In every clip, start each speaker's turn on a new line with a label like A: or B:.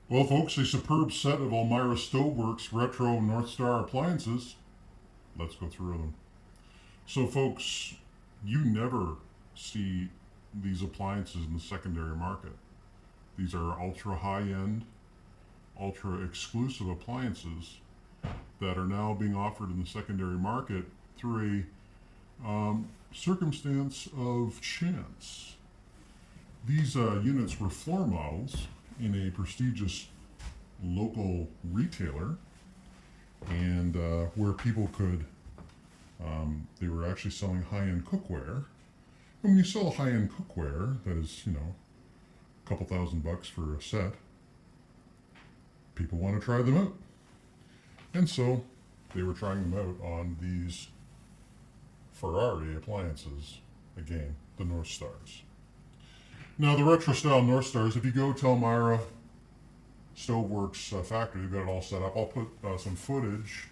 A: Well, folks, a superb set of Elmira Stoveworks retro North Star appliances. Let's go through them. So, folks, you never see these appliances in the secondary market. These are ultra high end, ultra exclusive appliances that are now being offered in the secondary market through a circumstance of chance. These units were floor models in a prestigious local retailer, and where people could, they were actually selling high-end cookware. And when you sell high-end cookware, that is, a couple $1,000 for a set, people want to try them out. And so they were trying them out on these Ferrari appliances, again, the North Stars. Now, the retro style North Stars, if you go to Elmira Stoveworks factory, they've got it all set up. I'll put some footage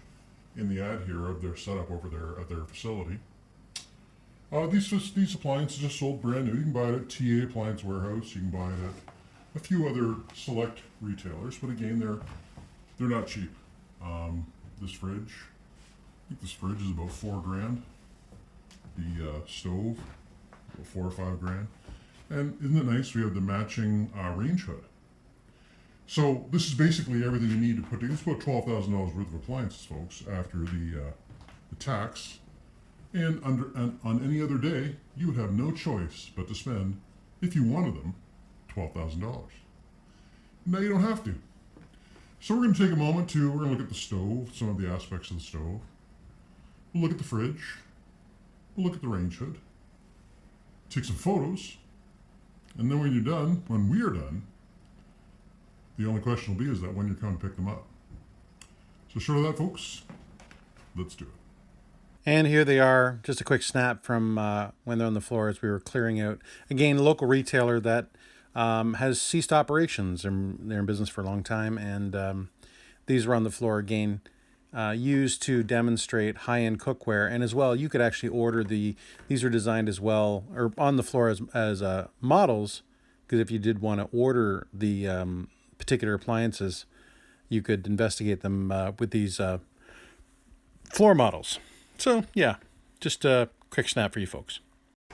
A: in the ad here of their setup over there at their facility. These appliances are sold brand new. You can buy it at TA Appliance Warehouse. You can buy it at a few other select retailers, but again, they're not cheap. This fridge, I think this fridge is about $4,000. The stove, about $4 or $5,000. And isn't it nice? We have the matching range hood. So this is basically everything you need to put together. It's about $12,000 worth of appliances, folks, after the tax. And on any other day, you would have no choice but to spend, if you wanted them, $12,000. Now you don't have to. So we're going to take a moment we're going to look at the stove, some of the aspects of the stove. We'll look at the fridge. We'll look at the range hood. Take some photos. And then when we are done, the only question will be is that when you're coming to pick them up. So short of that, folks, let's do it.
B: And here they are, just a quick snap from when they're on the floor as we were clearing out. Again, a local retailer that has ceased operations. They're in business for a long time, and these were on the floor again, used to demonstrate high-end cookware. And as well, you could actually order these are designed as well, or on the floor as models, because if you did want to order the particular appliances, you could investigate them with these floor models. So, yeah, just a quick snap for you folks.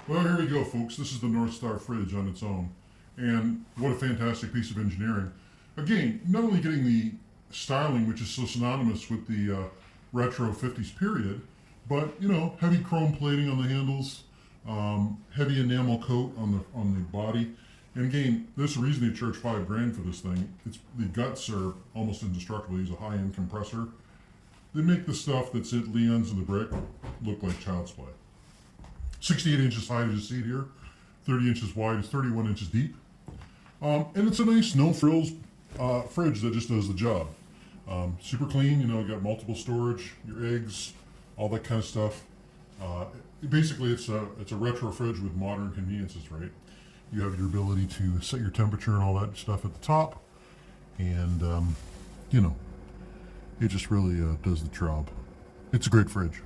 A: Well, here we go, folks. This is the North Star fridge on its own. And what a fantastic piece of engineering. Again, not only getting the styling, which is so synonymous with the retro 50s period, but, heavy chrome plating on the handles, heavy enamel coat on the body. And again, there's a reason they charge $5,000 for this thing. The guts are almost indestructible. Use a high-end compressor. They make the stuff that's at Leon's and the brick look like child's play. 68 inches high, as you see it here. 30 inches wide. It's 31 inches deep. And it's a nice no-frills fridge that just does the job. Super clean. You got multiple storage, your eggs, all that kind of stuff. Basically, it's a retro fridge with modern conveniences, right? You have your ability to set your temperature and all that stuff at the top. And, it just really does the job. It's a great fridge.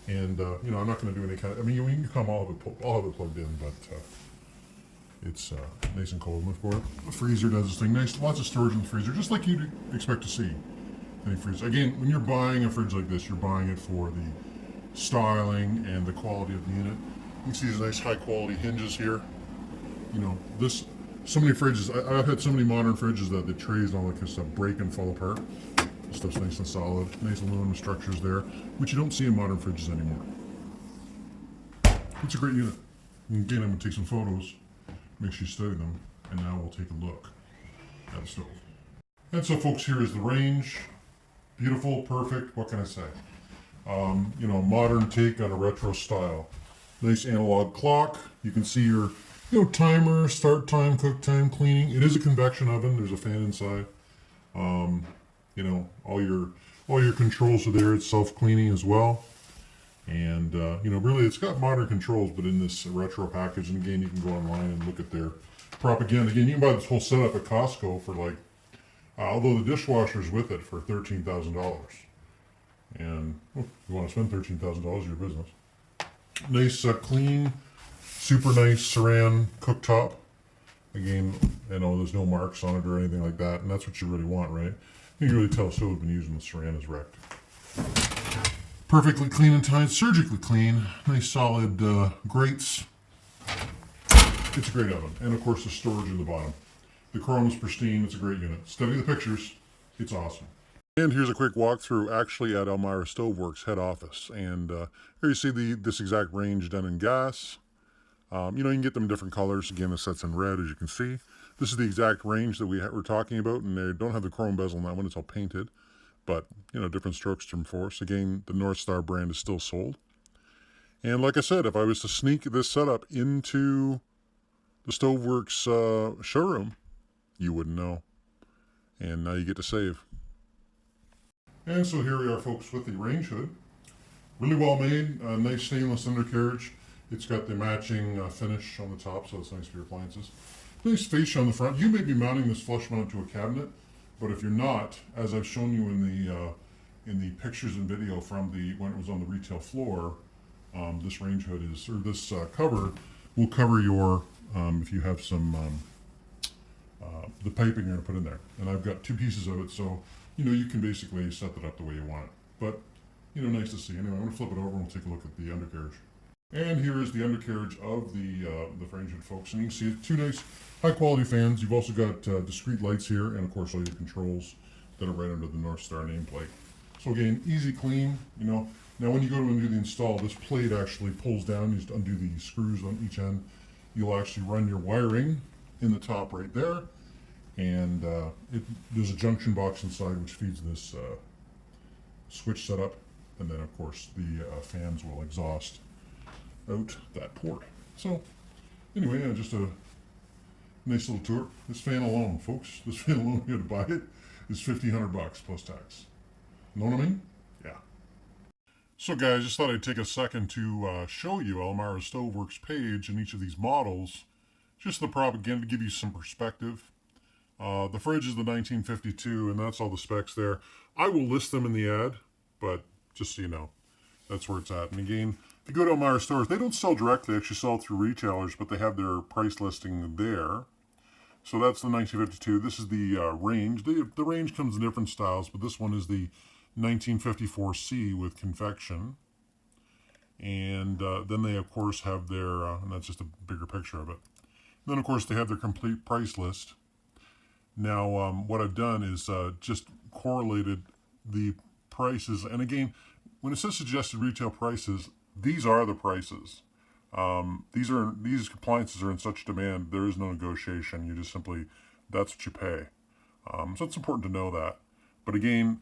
A: And, I'm not going to do any kind of, when you come, I'll have it plugged in, but it's nice and cold. And of course, the freezer does this thing. Nice, lots of storage in the freezer, just like you'd expect to see. Any freezer. Again, when you're buying a fridge like this, you're buying it for the styling and the quality of the unit. You can see these nice high quality hinges here. So many fridges, I've had so many modern fridges that the trays and all that kind of stuff break and fall apart. This stuff's nice and solid, nice aluminum structures there, which you don't see in modern fridges anymore. It's a great unit. And again, I'm going to take some photos, make sure you study them, and now we'll take a look at the stove. And so, folks, here is the range. Beautiful, perfect, what can I say? Modern take on a retro style. Nice analog clock. You can see your timer, start time, cook time, cleaning. It is a convection oven. There's a fan inside. All your controls are there. It's self-cleaning as well. And, really it's got modern controls, but in this retro package. And again, you can go online and look at their propaganda. Again, you can buy this whole setup at Costco for although the dishwasher's with it for $13,000. And if you want to spend $13,000, your business. Nice, clean, super nice Saran cooktop. Again, there's no marks on it or anything like that, and that's what you really want, right? You can really tell the stove has been used when the saran is wrecked. Perfectly clean and tight, surgically clean, nice solid grates. It's a great oven, and of course the storage in the bottom. The chrome is pristine, it's a great unit. Study the pictures, it's awesome. And here's a quick walkthrough actually at Elmira Stoveworks head office. And here you see this exact range done in gas. You can get them in different colors. Again, this set's in red, as you can see. This is the exact range that we're talking about, and they don't have the chrome bezel on that one. It's all painted, but different strokes trim force. Again, the North Star brand is still sold. And like I said, if I was to sneak this setup into the Stoveworks showroom, you wouldn't know. And now you get to save. And so here we are, folks, with the range hood. Really well made, nice stainless undercarriage. It's got the matching finish on the top, so it's nice for your appliances. Nice fascia on the front. You may be mounting this flush mount to a cabinet, but if you're not, as I've shown you in the pictures and video from when it was on the retail floor, this range hood this cover will cover your if you have some the piping you're going to put in there. And I've got two pieces of it, so you can basically set that up the way you want it. But nice to see. Anyway, I'm going to flip it over and we'll take a look at the undercarriage. And here is the undercarriage of the range hood, folks. And you can see two nice high-quality fans. You've also got discrete lights here, and of course all your controls that are right under the North Star nameplate. So again, easy clean. Now when you go to undo the install, this plate actually pulls down. You just undo the screws on each end. You'll actually run your wiring in the top right there, and there's a junction box inside which feeds this switch setup, and then of course the fans will exhaust out that port. So anyway, just a nice little tour. This fan alone, folks, you had to buy it, is $1,500 plus tax. Know what I mean? Yeah. So guys, just thought I'd take a second to show you Elmira Stoveworks page in each of these models. Just the propaganda to give you some perspective. The fridge is the 1952, and that's all the specs there. I will list them in the ad, but just so you know, that's where it's at. And again, if you go to Elmira stores, they don't sell directly, they actually sell through retailers, but they have their price listing there. So that's the 1952. This is the range. The range comes in different styles, but this one is the 1954C with convection. And then they, of course, have their, and that's just a bigger picture of it. Then, of course, they have their complete price list. Now, what I've done is just correlated the prices. And again, when it says suggested retail prices, these are the prices. These appliances are in such demand, there is no negotiation. You just simply, that's what you pay. So it's important to know that. But again,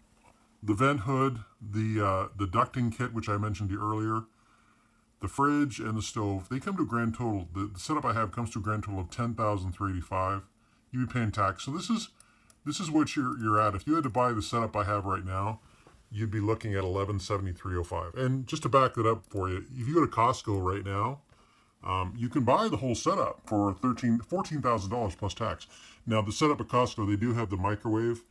A: the vent hood, the ducting kit, which I mentioned to you earlier, the fridge and the stove, they come to a grand total. The setup I have comes to a grand total of $10,385. You'd be paying tax. So this is what you're at. If you had to buy the setup I have right now, you'd be looking at $1,173.05. And just to back that up for you, if you go to Costco right now, you can buy the whole setup for $14,000 plus tax. Now the setup at Costco, they do have the microwave,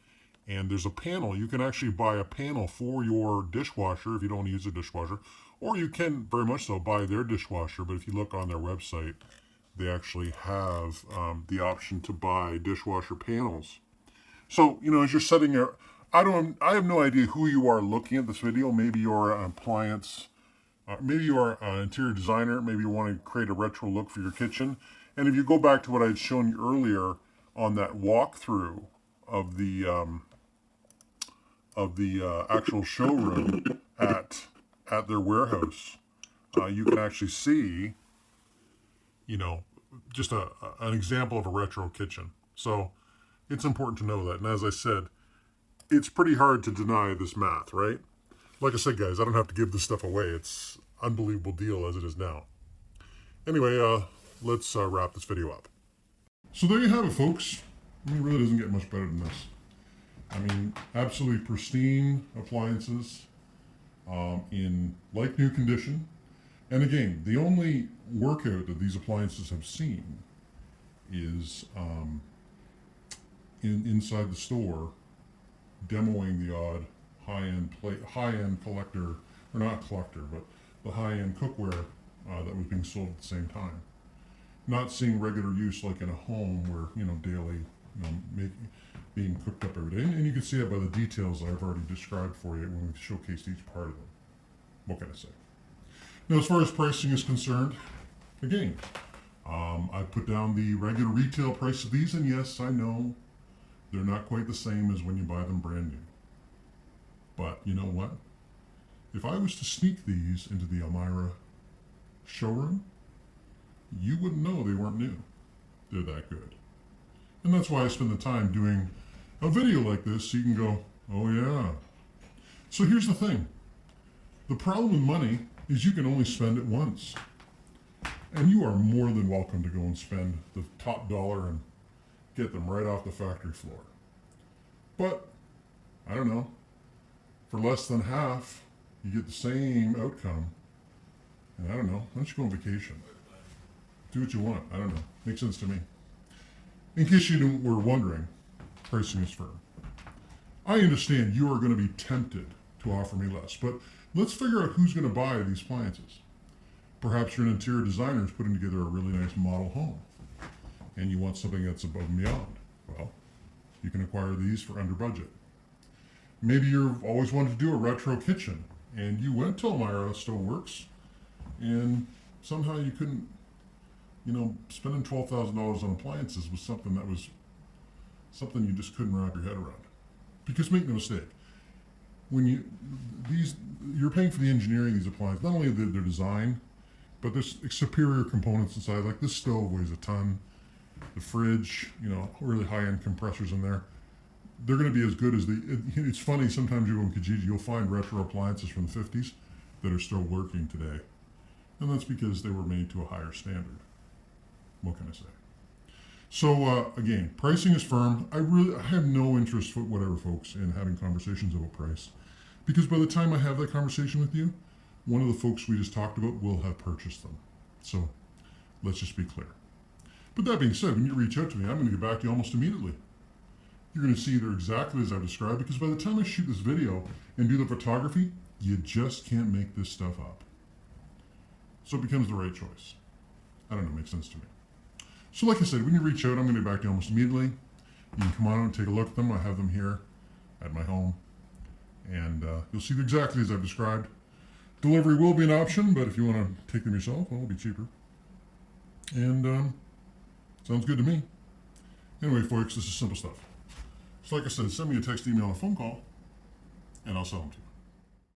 A: and there's a panel. You can actually buy a panel for your dishwasher if you don't want to use a dishwasher, or you can very much so buy their dishwasher. But if you look on their website, they actually have the option to buy dishwasher panels. So as you're setting your, I have no idea who you are looking at this video. Maybe you're an appliance, maybe you are an interior designer. Maybe you want to create a retro look for your kitchen. And if you go back to what I had shown you earlier on that walkthrough of the actual showroom at their warehouse, you can actually see, just an example of a retro kitchen. So it's important to know that. And as I said, it's pretty hard to deny this math, right? Like I said, guys, I don't have to give this stuff away. It's an unbelievable deal as it is now. Anyway, let's wrap this video up. So there you have it, folks. It really doesn't get much better than this. Absolutely pristine appliances in like new condition. And again, the only workout that these appliances have seen is inside the store, demoing the odd high-end collector, or not collector, but the high-end cookware that was being sold at the same time. not seeing regular use like in a home where, daily, being cooked up every day. And you can see it by the details I've already described for you when we showcased each part of them. What can I say? Now, as far as pricing is concerned, again, I put down the regular retail price of these, and yes, I know they're not quite the same as when you buy them brand new. But you know what? If I was to sneak these into the Elmira showroom, you wouldn't know they weren't new. They're that good. And that's why I spend the time doing a video like this, so you can go, oh yeah. So here's the thing. The problem with money is you can only spend it once. And you are more than welcome to go and spend the top dollar and get them right off the factory floor. But, I don't know, for less than half, you get the same outcome. And I don't know, why don't you go on vacation? Do what you want, I don't know, makes sense to me. In case you were wondering, pricing is firm. I understand you are going to be tempted to offer me less, but let's figure out who's going to buy these appliances. Perhaps you're an interior designer who's putting together a really nice model home, and you want something that's above and beyond. Well, you can acquire these for under budget. Maybe you've always wanted to do a retro kitchen, and you went to Elmira Stoneworks, and somehow you couldn't, spending $12,000 on appliances was something you just couldn't wrap your head around. Because make no mistake, when you're paying for the engineering of these appliances, not only their design, but there's superior components inside. Like this stove weighs a ton. The fridge, really high-end compressors in there. They're going to be as good as it's funny, sometimes you go in Kijiji, you'll find retro appliances from the 50s that are still working today. And that's because they were made to a higher standard. What can I say? So again, pricing is firm. I have no interest whatever, folks, in having conversations about price. Because by the time I have that conversation with you, one of the folks we just talked about will have purchased them. So let's just be clear. But that being said, when you reach out to me, I'm going to get back to you almost immediately. You're going to see they're exactly as I've described, because by the time I shoot this video and do the photography, you just can't make this stuff up. So it becomes the right choice. I don't know, it makes sense to me. So like I said, when you reach out, I'm going to get back to you almost immediately. You can come on and take a look at them. I have them here at my home. And you'll see exactly as I've described. Delivery will be an option, but if you want to take them yourself, well, it'll be cheaper. And sounds good to me. Anyway, folks, this is simple stuff. So like I said, send me a text, email, or phone call, and I'll sell them to you.